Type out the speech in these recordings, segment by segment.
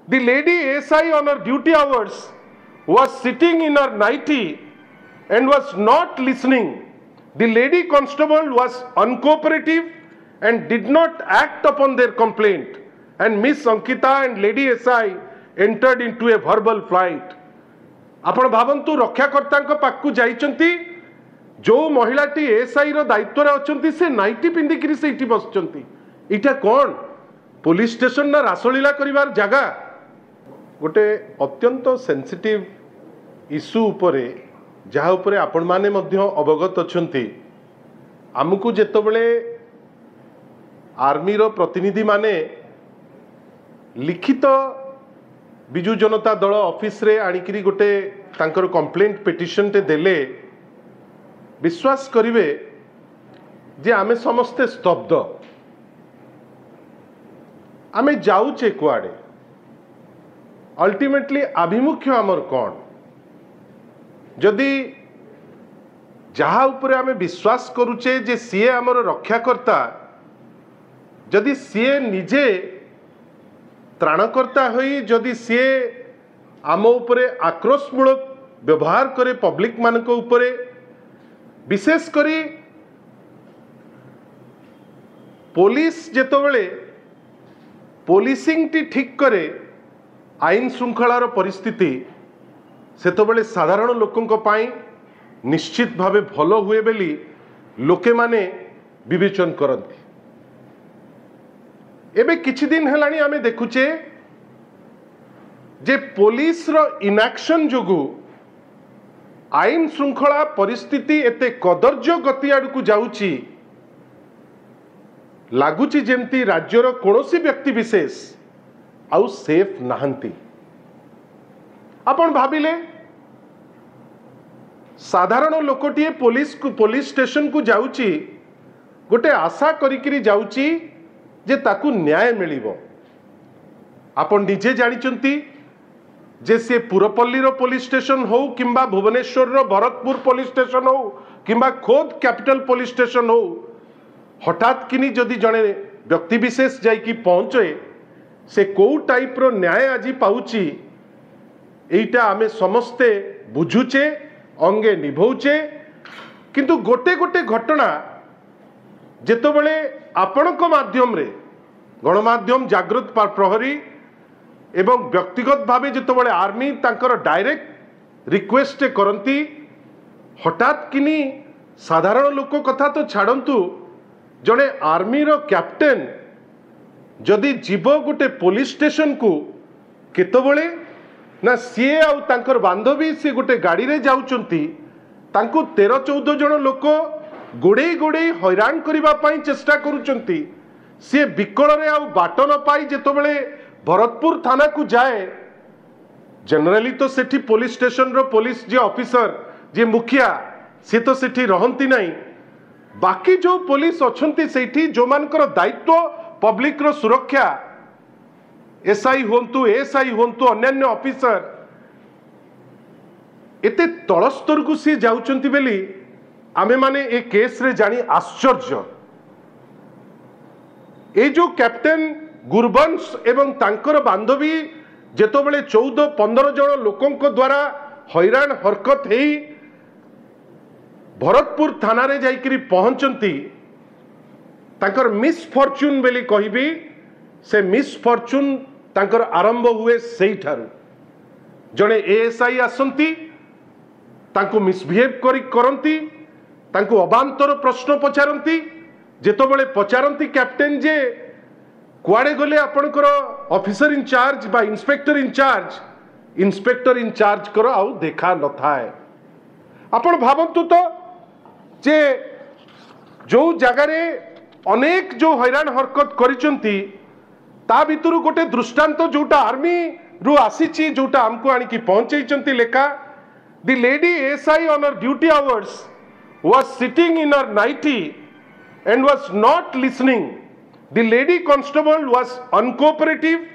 The lady SI on her duty hours was sitting in her nightie and was not listening. The lady constable was uncooperative and did not act upon their complaint, and Miss Ankita and Lady SI entered into a verbal fight. आपण भावंतु रक्षाकर्ता पाखु जाइचंती जो महिलाटी SI रो दायित्व रे अछंती से nightie पिंदिकरी से इठी बसचंती इटा कोन police station ना रासलीला करिवार जगह गोटे अत्यंत सेंसिटिव इश्यू उपरे जहा उपरे आपण माने मध्य अवगत अछंती आमको जेतबेले आर्मी रो प्रतिनिधि माने लिखित बिजु जनता दल ऑफिस रे आनिकरी गोटे तांकर कंप्लेंट पिटिशन टे देले विश्वास करिवे जे आमे समस्ते स्तब्ध आमे जाउचे कुआडे अल्टीमेटली आभिमुख्य आमर कौन जदि जहा उपरे आमे विश्वास करूचे जे सीए आमर रक्षाकर्ता जदि सीए निजे त्राणकर्ता होई जदि सीए आम उपरे आक्रोशमूलक व्यवहार करे पब्लिक मानक उपरे विशेष करी पुलिस जेतबेले पुलिसिंग टी ठीक करे आईन श्रृंखलार परिस्थिति सेतबेले साधारण लोकंक पाई निश्चित भावे भल हुए बेली लोके माने विवेचन करती एबे किछि दिन हेलानी आमे देखुचे जे पुलिस रो इनएक्शन जोगु आईन श्रृंखला परिस्थिति एते कदर्य गति आड़कू जाउची लागुची जेमती राज्यर कोनोसी व्यक्ति विशेष आउ सेफ नाहंती आपण भाबिले साधारण लोकटिए पुलिस स्टेशन को जाउची गोटे आशा करिकरी जाउची जे ताकू न्याय मिलिबो आपण निजे जानिचंती जे से पुरपल्ली रो पुलिस स्टेशन हो किंबा भुवनेश्वर रो भरतपुर पुलिस स्टेशन हो किंबा खोद कैपिटल पुलिस स्टेशन हो हठात किनी जदि जने व्यक्ति विशेष जाई की पहुंचे से को टाइप रो न्याय आजी पाउची एटा आमे समस्ते बुझुचे अंगे निभौचे किंतु गोटे गोटे घटना जेतबेले आपणक माध्यम रे गणमाध्यम जागृत प्रहरी एवं व्यक्तिगत भावे जेतबेले आर्मी तांकर डायरेक्ट रिक्वेस्ट करती हठात किनी साधारण लोक कथा तो छाड़ंतु जड़े आर्मी रो कैप्टेन जदि जीव गोटे पुलिस स्टेशन को केतबेले ना सीए आउ तांकर बांधवी सी गोटे गाड़ी रे जाउचंती तांको 13-14 जन लोक गोड़े गोड़े हैरान करिबा पाई चेष्टा करूचंती सी विकल रे आउ बाट न पाई जेतबेले भरतपुर थाना को जाए जनरली तो सेठी पुलिस स्टेशन रो पुलिस जे ऑफिसर जे मुखिया से तो सेठी रहंती नहीं बाकी जो पुलिस अछंती सेठी जो मानकर दायित्व पब्लिक रो सुरक्षा एसआई होंतु एएसआई होंतु अन्य ऑफिसर एते तल स्तर को सी जाउचंती बेली आमे माने ए केस रे जानी आश्चर्य ए जो कैप्टेन गुरबंश एवं तांकर बांधवी जेतबेले 14-15 जन लोकंक द्वारा हैरान हरकत हेई भरतपुर थाना रे जाइकरी पहुंचंती तांकर मिसफॉर्च्यून बेली कहबी से मिसफॉर्च्यून तांकर आरंभ हुए सेई ठारू जने एएसआई आसंती तांको मिसबिहेव करंती तांको अबांतर प्रश्न पचारंती जेतबेले पचारंती कैप्टेन जे कुआडे गले आपणकर ऑफिसर इंचार्ज बा इंस्पेक्टर इंचार्ज करो आउ देखा न थाए आपण भावंतु तो जे जो जगार अनेक जो हैरान हरकत करिचंती ता भितरु गोटे दृष्टांत जोटा आर्मी रु आसीची जोटा हमको आनिकी पहुंचैचंती लेखा the lady SI on her duty hours was sitting in her nightie and was not listening. The lady constable was uncooperative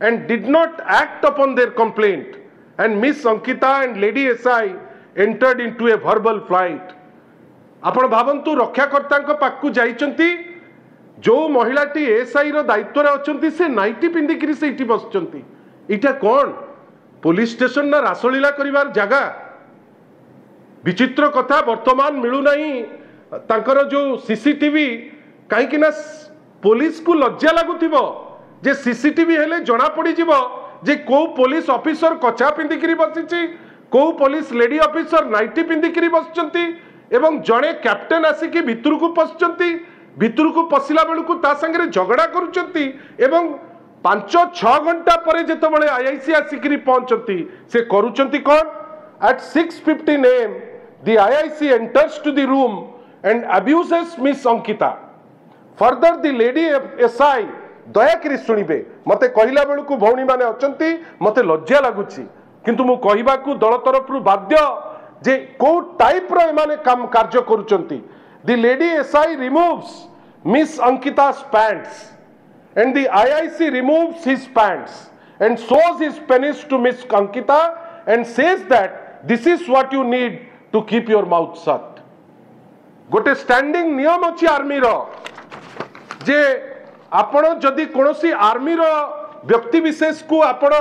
and did not act upon their complaint, and Miss Ankita and Lady SI entered into a verbal fight. आपण भावंतु रक्षाकर्ता पाखु जाइचंती जो महिलाटी SI रो दायित्व रे अछंती से nightie पिंदिकरी से इठी बसचंती इटा कौन police station ना रासलीला करिवार जगह विचित्र कथा वर्तमान मिलू नहीं तांकर जो सीसीटीवी कहीं ना पुलिस को लज्जा लगुथिबो जे सीसीटीवी हेले जना पड़ी जीवो जे को पुलिस ऑफिसर कचा पिंधिकी बसी को पुलिस लेडी ऑफिसर नाइटी पिंधिकी बसचंती एवं जड़े कैप्टेन आसिकी भितर को पशुंट भितर को पशिला बेलू ता संगे झगड़ा करुचंती एवं 5-6 घंटा पर जितेबाला आईआईसी आसिक पहुंचती से करुचंती कौन at 6:15 AM the IIC enters to the room and abuses Miss Ankita. Further the lady SI दयाकरी शुणिबे मते कहला बेलू भौणी माने अचंती मते लज्जा लगुची किंतु मु कहबाकू दल तरफ बाध्य जे को टाइप रो एमाने काम कार्य करुचंती. The lady SI removes Miss Ankita's pants and the IIC removes his pants and shows his penis to Miss Ankita and says that this is what you need to keep your mouth shut. गोटे standing नियम अच्छी army रो जे आपण जदि कोनोसी army रो व्यक्ति विशेष को आपण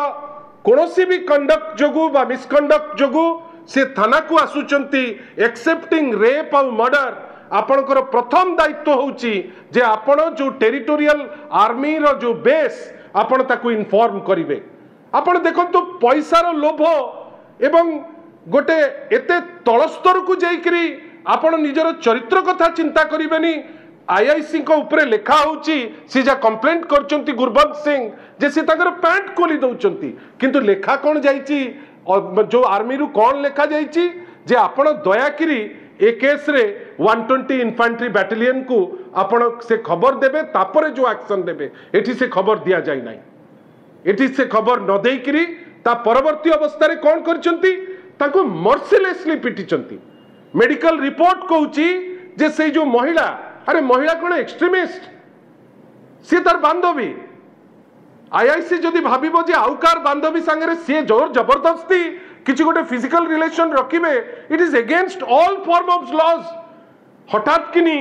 कोनोसी भी कंडक्ट जोगु बा मिसकंडक्ट जोगु से थाना को आसुचंती एक्सेप्टिंग रेप और मर्डर आपणकर प्रथम दायित्व होउची जे आपण जो टेरिटोरियल आर्मी रो जो बेस आपण ताकू इन्फॉर्म करिवे. आपण देखंतु पैसार लोभ एवं गोटे एते तलस्तर को जाइकरी आपण निजर चरित्र कथा चिंता करिवेनी. आईआईसी को ऊपर लिखा होची सी जा कंप्लेंट करचंती गुरबंत सिंह जे से ताकर पैंट खोली दउचंती किंतु लेखा कोन जाईची जो आर्मी रु कोन लेखा जाईची जे आपण दयाकरी ए केस रे 120 इन्फेंट्री बैटालियन को आपण से खबर देबे तापरे जो एक्शन देबे एठी से खबर दिया जाय नाही. एठी से खबर न देइकरी ता परवर्ती अवस्था रे कोन करचंती ताको मर्सीलेसली पिटिचंती. मेडिकल रिपोर्ट कहूची जे से जो महिला अरे महिला कौन एक्सट्रीमिस्ट सी तार बांधवी आईआईसी जदि भाविबो जे आउकार बांधवी संगे सी जोर जबरदस्ती किसी गोटे फिजिकल रिलेशन रखिबे it is against all form of laws. हठात किनी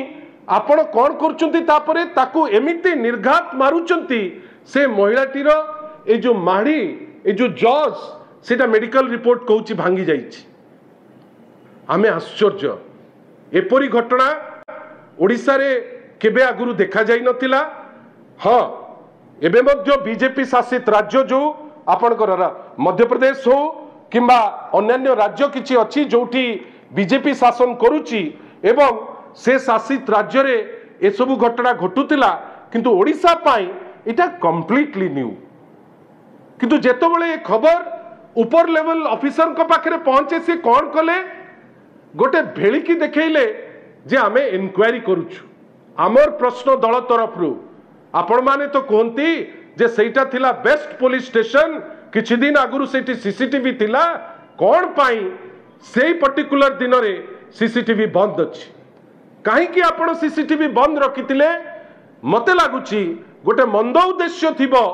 आपण कौन करचंती तापरे ताकू एमिति निर्घात मारुचंती से महिलाटीर ए जो माड़ी ए जो जज सेटा मेडिकल रिपोर्ट कहूची भांगी जाइछि. आमे आश्चर्य एपरी घटना ओडिशा रे केबे आगुरु देखा जाई नथिला. हाँ एबे मध्य बीजेपी शासित राज्य जो आपनकर मध्य प्रदेश हो किंबा अन्य राज्य किछि अछि जोठी बीजेपी शासन करूची एवं से शासित राज्य रे ए सब घटना घटुतिला किंतु ओडिशा पाई इटा कंप्लीटली न्यू. किंतु जेतबेले ए खबर ऊपर लेवल ऑफिसर को पाखरे पहुंचे से कौन कले गोटे भेलिकी देखैले जे आमे इनक्वायरी करूछु. आमर प्रश्न दल तरफ रु आपण माने तो कहती जे सेटा थिला बेस्ट पुलिस स्टेशन किछि दिन आगुरु सेठी सीसीटीवी थिला कौन पाई सेई पर्टिकुलर दिन रे सीसीटीवी बंद अछि काहे कि आपण सीसीटीवी बंद रखितिले मते लागुछि गोटे मंद उद्देश्य थिबो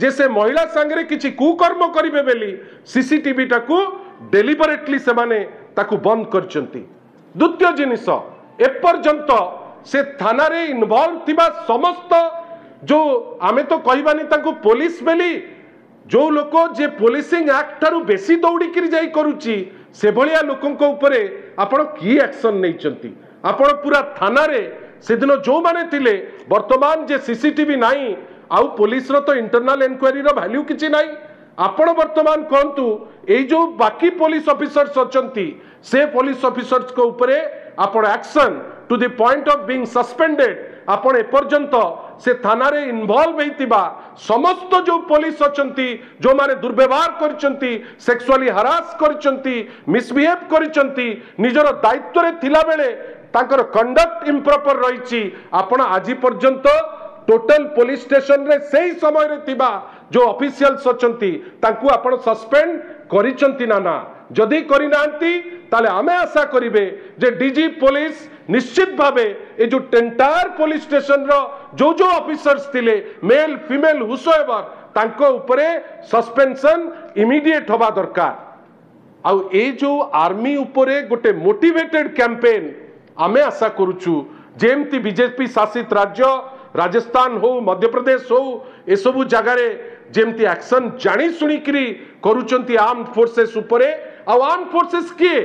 जे से महिला संगे किछि कुकर्म करिवे बेली सीसीटीवी टाकू डेलिबरेटली से माने ताकू बंद करचंती. द्वितीय जिनिस एपर्यंत से थाना रे इन्वॉल्व थिबा समस्त जो आमे तो कहबानी ताकू पुलिस बेली जो लोक जे पुलिसिंग एक्ट थारु बेसी दौड़िकी जाई करूची से भलिया लोकंको ऊपरे आपण की एक्शन नैचंती. आपण पूरा थाना रे से दिन जो माने थिले वर्तमान जे सीसीटीवी नाही आउ पुलिस रो तो इंटरनल इंक्वायरी रो वैल्यू किछि नाही. आपण वर्तमान कहतु ए जो बाकी पुलिस ऑफिसर्स अचंती से पुलिस ऑफिसर्स को ऊपरे आपण action to the point of being suspended आपण एपर्यंत से थाना रे इन्वॉल्व हेतिबा समस्त जो पुलिस अचंती जो माने दुर्व्यवहार करचंती सेक्सुअली हरास करचंती मिसबिहेव करचंती निजर दायित्व रे थिला बेले तांकर कंडक्ट इम्प्रॉपर रहिछि. आपण आजि पर्यंत टोटल पुलिस स्टेशन रे सेही समय रे थिबा जो ऑफिशियल्स अचंती तांकू आपण सस्पेंड करिचंती ना ना जदि करि नांती ताले आमे आशा करिवे जे डीजी पुलिस निश्चित भावे ए जो एंटायर पुलिस स्टेशन रो जो जो ऑफिसर्स थिले मेल फीमेल हुसोएवर तांको ऊपरे सस्पेंशन इमीडिएट होबा दरकार. आ ए जो आर्मी ऊपरे गोटे मोटिवेटेड कैंपेन आमे आशा करूछु जेमती बीजेपी शासित राज्य राजस्थान हो मध्य प्रदेश हो ए सबु जगह रे जेमती एक्शन जानी शुणिकी करुचंती आर्म्ड फोर्सेस उपरे आर्म्ड फोर्सेस किए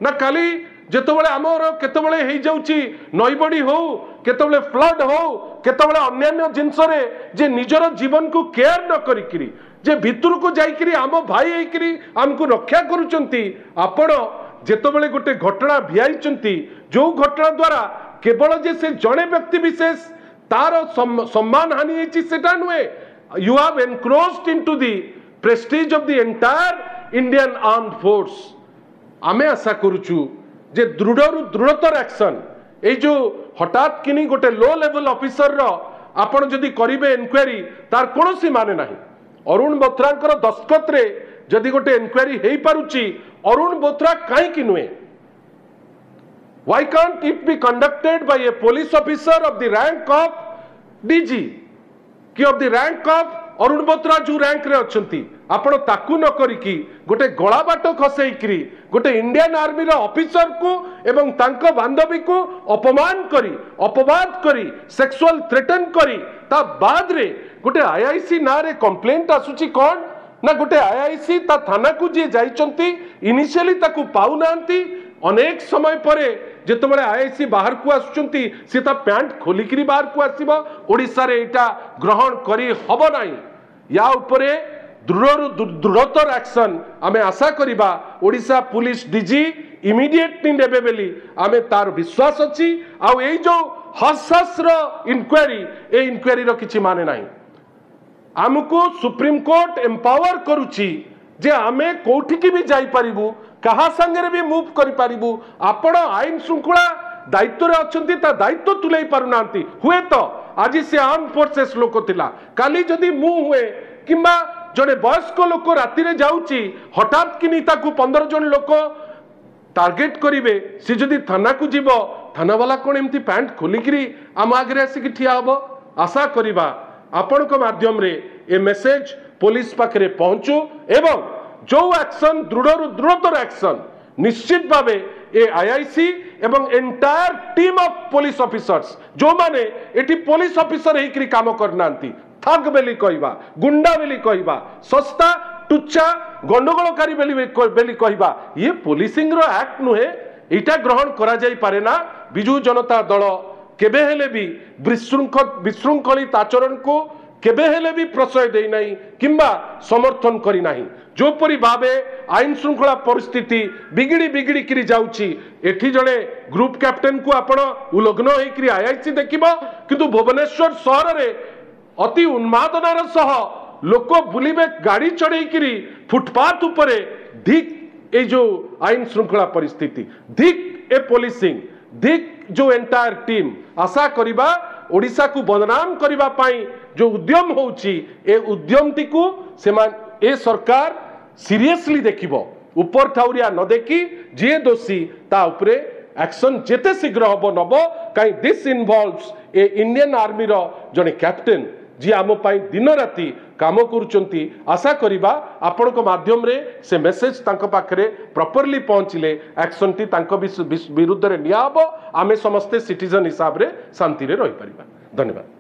ना खाली जेतबेले आमर केतबेले हो जाउची नईबड़ी हो केतबेले फ्लड हो केतबेले अन्यान्य जिनस रे जे निजर जीवन को केयर न करिकिरी जे भितर को जाइकिरी आम भाई होइकिरी हमको रक्षा करुचंती आपण जेतबेले गोटे घटना भियाइचंती जो घटना द्वारा केवल जे से जड़े व्यक्ति विशेष तार सम्मान हानि होइची सेटा नुहे you have encroached into the Prestige of the entire Indian armed force आमे आशा करूचु जे दृढ़ दृढ़तर एक्शन ए जो हठात किनी गोटे लो लेवल ऑफिसर रो आपण जदि करिवे इंक्वायरी तार कोनोसी माने नाही अरुण बोथरांकर दस्तखत रे जदि गोटे इंक्वायरी हेई पारुची अरुण बोथरा काई कि नुहे why can't it be conducted by a police officer of the rank of DG कि of the rank of Arun Bothra जो रैंक रे अछंती आपण ताकू न करिकी गोटे गळा बाट खसेइकरी गोटे इंडियन आर्मी रो ऑफिसर को एवं तांको बांधवी को अपमान करी अपवाद करी सेक्सुअल थ्रेटन करी ता बाद रे गोटे आईआईसी ना रे कंप्लेंट आसुची कोन ना गोटे आईआईसी ता थाना को जे जाइचंती इनिशियली ताकू पाउ नांती अनेक समय परे जेतबेले आईआईसी बाहर को आसुचंती से ता पैंट खोलिकरी बाहर को आसीबो ओडिसा रे एटा ग्रहण करी हबो नाही या उपरे दृढ़तर एक्शन आमे आशा करिबा ओडिसा पुलिस डीजी इमिडिएटली नेबे बेली आमे तार विश्वास अछि आ एई जो हस रो इंक्वायरी ए इंक्वायरी रो किछि माने नाही हमको सुप्रीम कोर्ट एम्पावर करूची जे आमे कोठी की भी जाई परिबु कहा संगे भी मूव करि परिबु आपण आईन श्रृंखला दायित्व रे अछंती ता दायित्व तुलै पारुनांती हुए तो आज से आर्म फोर्सेस लोक थिला काली जदि मु हुए किंबा जने वयस्क लोक राति रे जाउची हठात किनी ताकू 15 जन लोक टार्गेट करिवे से जदि थाना को जीव थाना वाला कोन एमती पैंट खोलिकरी आम आगे आसिक ठिया हबो आशा करिबा आपण को माध्यम रे ए मेसेज पुलिस पाखरे पहुंचू एवं जो एक्शन दृढ़तर एक्शन निश्चित भावे ए आईआईसी एवं entire team of police officers जो माने एटी पुलिस ऑफिसर हेकरी काम करनांती थग बेली कहवा गुंडा बेली कहवा सस्ता टुच्चा गंडगोलकारी बेली कहवा ये पुलिसिंग रो एक्ट नुहे इटा ग्रहण करा जाई पारे ना बिजू जनता दल केबे हेले भी विशृंखलित आचरण को केबे हेले भी प्रश्रय दे नहीं किंबा समर्थन करी नहीं जो परी भावे आईन श्रृंखला परिस्थिति बिगिड़ी बिगिड़ी किरी जाउची एठी जणे ग्रुप कैप्टेन को आपण उलग्न होइकरी आईआईसी देखिबो किंतु भुवनेश्वर शहर रे अति उन्मादनार सह लोक बुलिबे गाड़ी चढ़ेइकरी फुटपाथ उपरे धिक ए जो आईन श्रृंखला परिस्थिति धिक ए पुलिसिंग धिक जो एंटायर टीम आशा करिबा ओडिशा को बदनाम करिबा पाई जो उद्यम होउची ए उद्यम टी को सेमान ए सरकार सीरियसली देखिबो ऊपर ठाउरिया न देखी जे दोषी ता उपरे एक्शन जेते शीघ्र हबो नबो काई this involves a Indian army रो जने कैप्टेन जी आम पाई दिन राति काम करुचंती आशा करिबा आपण को माध्यम रे से मेसेज तांको पाखरे प्रॉपर्ली पहुंचले एक्शन टी तांको विरुद्ध रे निया हबो आमे समस्त सिटीजन हिसाब रे शांति रे रही परिबा धन्यवाद।